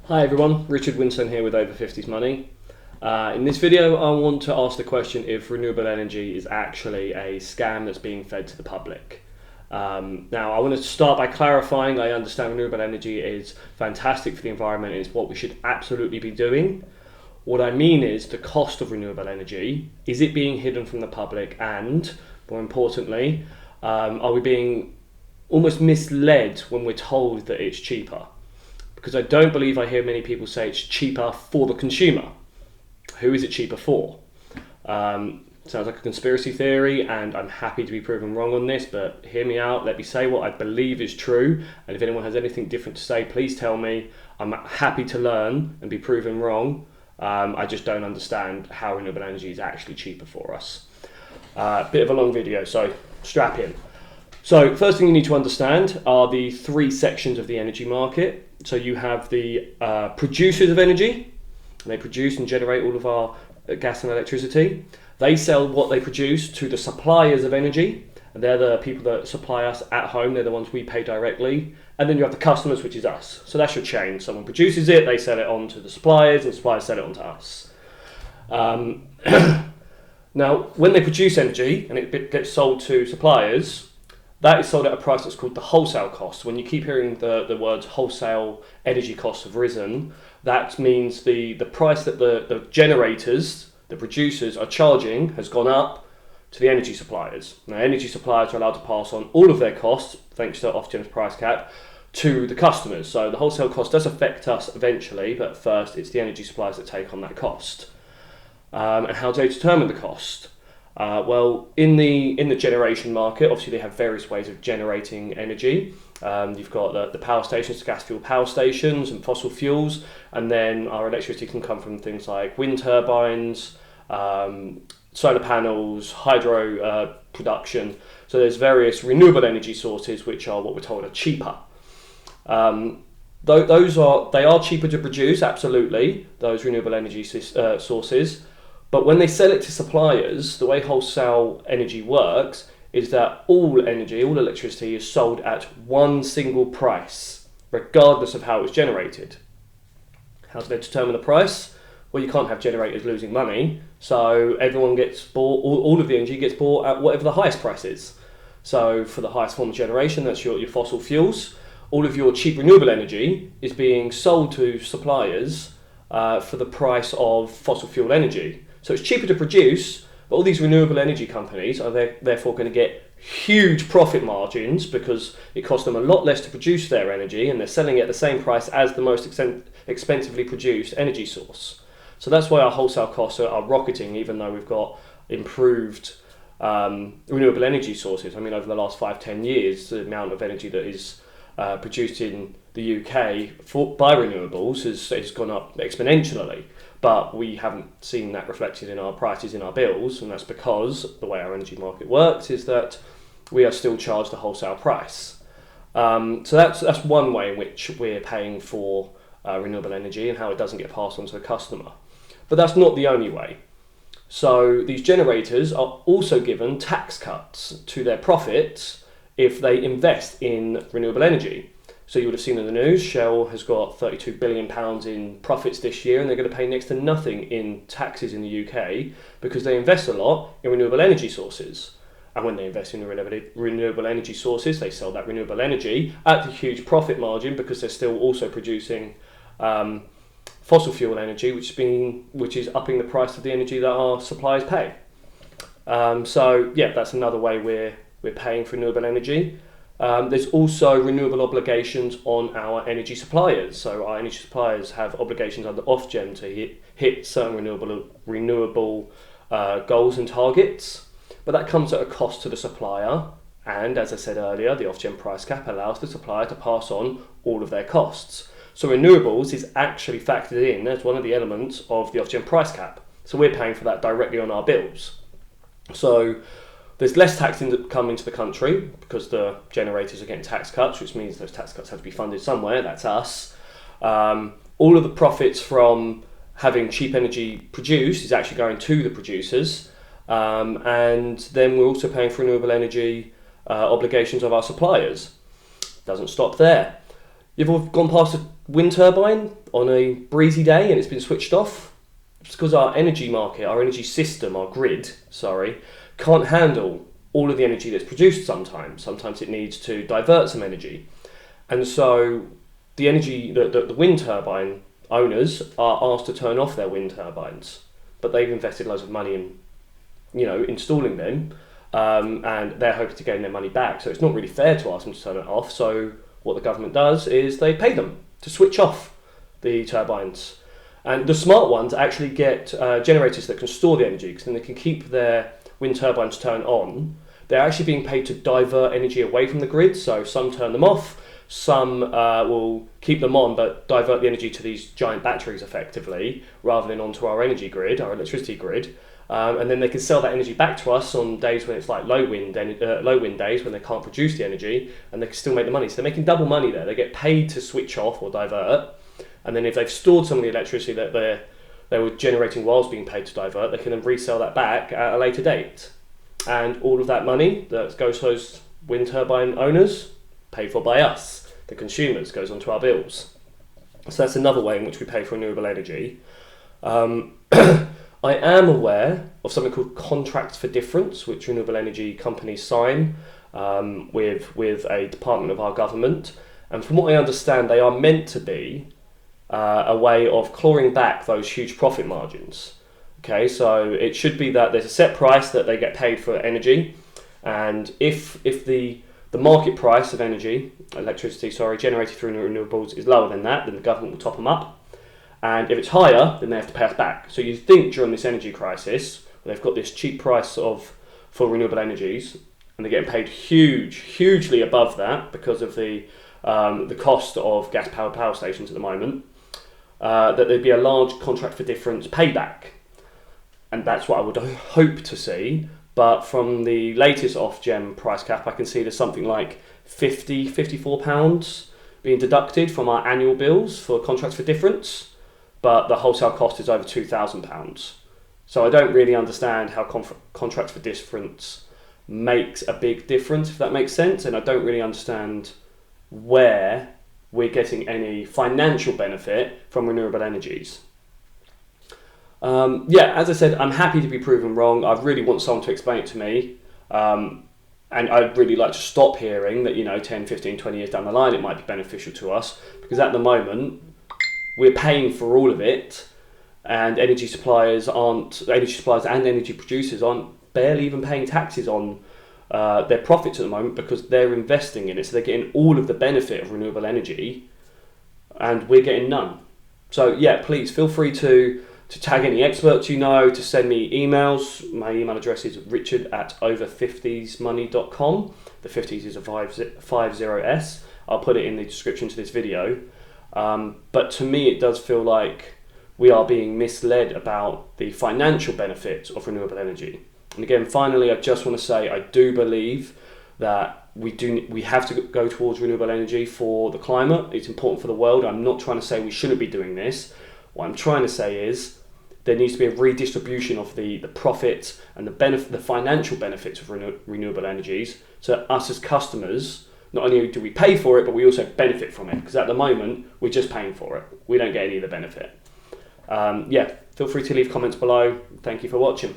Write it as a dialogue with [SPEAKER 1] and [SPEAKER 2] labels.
[SPEAKER 1] Hi everyone, Richard Winstone here with Over 50s Money. In this video I want to ask the question if renewable energy is actually a scam that's being fed to the public. Now I want to start by clarifying I understand renewable energy is fantastic for the environment and it's what we should absolutely be doing. What I mean is the cost of renewable energy, is it being hidden from the public, and more importantly, are we being almost misled when we're told that it's cheaper? Because I don't believe I hear many people say it's cheaper for the consumer. Who is it cheaper for? Sounds like a conspiracy theory, and I'm happy to be proven wrong on this, but hear me out. Let me say what I believe is true, and if anyone has anything different to say, please tell me. I'm happy to learn and be proven wrong. I just don't understand how renewable energy is actually cheaper for us. Bit of a long video, so strap in. So first thing you need to understand are the three sections of the energy market. So you have the producers of energy. They produce and generate all of our gas and electricity. They sell what they produce to the suppliers of energy. And they're the people that supply us at home. They're the ones we pay directly. And then you have the customers, which is us. So that's your chain. Someone produces it, they sell it on to the suppliers, and suppliers sell it on to us. Now, when they produce energy and it gets sold to suppliers, that is sold at a price that's called the wholesale cost. When you keep hearing the words wholesale energy costs have risen, that means the price that the generators, the producers, are charging has gone up to the energy suppliers. Now, energy suppliers are allowed to pass on all of their costs, thanks to Ofgem's price cap, to the customers. So the wholesale cost does affect us eventually, but first it's the energy suppliers that take on that cost. And how do they determine the cost? Well, in the generation market, obviously they have various ways of generating energy. You've got the power stations, gas fuel power stations and fossil fuels, and then our electricity can come from things like wind turbines, solar panels, hydro production. So there's various renewable energy sources which are what we're told are cheaper. They are cheaper to produce, absolutely, those renewable energy sources. But when they sell it to suppliers, the way wholesale energy works is that all energy, all electricity is sold at one single price, regardless of how it's generated. How do they determine the price? Well, you can't have generators losing money, so everyone gets bought, all of the energy gets bought at whatever the highest price is. So for the highest form of generation, that's your fossil fuels. All of your cheap renewable energy is being sold to suppliers for the price of fossil fuel energy. So it's cheaper to produce, but all these renewable energy companies are therefore going to get huge profit margins because it costs them a lot less to produce their energy, and they're selling it at the same price as the most expensively produced energy source. So that's why our wholesale costs are rocketing, even though we've got improved renewable energy sources. I mean, over the last 5-10 years, the amount of energy that is produced in the UK by renewables has gone up exponentially. But we haven't seen that reflected in our prices, in our bills, and that's because the way our energy market works is that we are still charged a wholesale price. So that's one way in which we're paying for renewable energy and how it doesn't get passed on to the customer. But that's not the only way. So these generators are also given tax cuts to their profits if they invest in renewable energy. So you would have seen in the news, Shell has got £32 billion in profits this year, and they're going to pay next to nothing in taxes in the UK because they invest a lot in renewable energy sources. And when they invest in renewable energy sources, they sell that renewable energy at a huge profit margin because they're still also producing fossil fuel energy, which is upping the price of the energy that our suppliers pay. So yeah, that's another way we're paying for renewable energy. There's also renewable obligations on our energy suppliers. So our energy suppliers have obligations under Ofgem to hit certain renewable goals and targets, but that comes at a cost to the supplier. And as I said earlier, the Ofgem price cap allows the supplier to pass on all of their costs. So renewables is actually factored in as one of the elements of the Ofgem price cap. So we're paying for that directly on our bills. So there's less tax coming to the country because the generators are getting tax cuts, which means those tax cuts have to be funded somewhere. That's us. All of the profits from having cheap energy produced is actually going to the producers. And then we're also paying for renewable energy obligations of our suppliers. Doesn't stop there. You've all gone past a wind turbine on a breezy day and it's been switched off. It's because our energy market, our energy system, our grid, can't handle all of the energy that's produced sometimes. Sometimes it needs to divert some energy. And so the wind turbine owners are asked to turn off their wind turbines, but they've invested loads of money in, installing them, and they're hoping to gain their money back. So it's not really fair to ask them to turn it off. So what the government does is they pay them to switch off the turbines. And the smart ones actually get generators that can store the energy, because then they can keep their wind turbines turned on. They're actually being paid to divert energy away from the grid. So some turn them off, some will keep them on but divert the energy to these giant batteries effectively, rather than onto our energy grid, our electricity grid. And then they can sell that energy back to us on days when it's like low wind days when they can't produce the energy, and they can still make the money. So they're making double money there. They get paid to switch off or divert, and then if they've stored some of the electricity that they were generating whilst being paid to divert, they can then resell that back at a later date. And all of that money that goes to those wind turbine owners, paid for by us, the consumers, goes onto our bills. So that's another way in which we pay for renewable energy. I am aware of something called contracts for difference, which renewable energy companies sign with a department of our government. And from what I understand, they are meant to be a way of clawing back those huge profit margins. Okay, so it should be that there's a set price that they get paid for energy, and if the market price of electricity generated through renewables is lower than that, then the government will top them up. And if it's higher, then they have to pay us back. So you think during this energy crisis, they've got this cheap price for renewable energies, and they're getting paid hugely above that because of the cost of gas-powered power stations at the moment, that there'd be a large contract for difference payback. And that's what I would hope to see. But from the latest Ofgem price cap, I can see there's something like £54 being deducted from our annual bills for contracts for difference, but the wholesale cost is over £2,000. So I don't really understand how contracts for difference makes a big difference, if that makes sense, and I don't really understand where we're getting any financial benefit from renewable energies. As I said, I'm happy to be proven wrong. I really want someone to explain it to me. And I'd really like to stop hearing that, 10, 15, 20 years down the line, it might be beneficial to us, because at the moment, we're paying for all of it, and energy suppliers and energy producers aren't barely even paying taxes on their profits at the moment, because they're investing in it. So they're getting all of the benefit of renewable energy, and we're getting none. So please feel free to tag any experts to send me emails. My email address is richard@over50smoney.com. The 50s is a 50S. I'll put it in the description to this video. But to me, it does feel like we are being misled about the financial benefits of renewable energy. And again, finally, I just want to say I do believe that we have to go towards renewable energy for the climate. It's important for the world. I'm not trying to say we shouldn't be doing this. What I'm trying to say is there needs to be a redistribution of the profit and the financial benefits of renewable energies, so that us as customers, not only do we pay for it, but we also benefit from it, because at the moment we're just paying for it. We don't get any of the benefit. Feel free to leave comments below. Thank you for watching.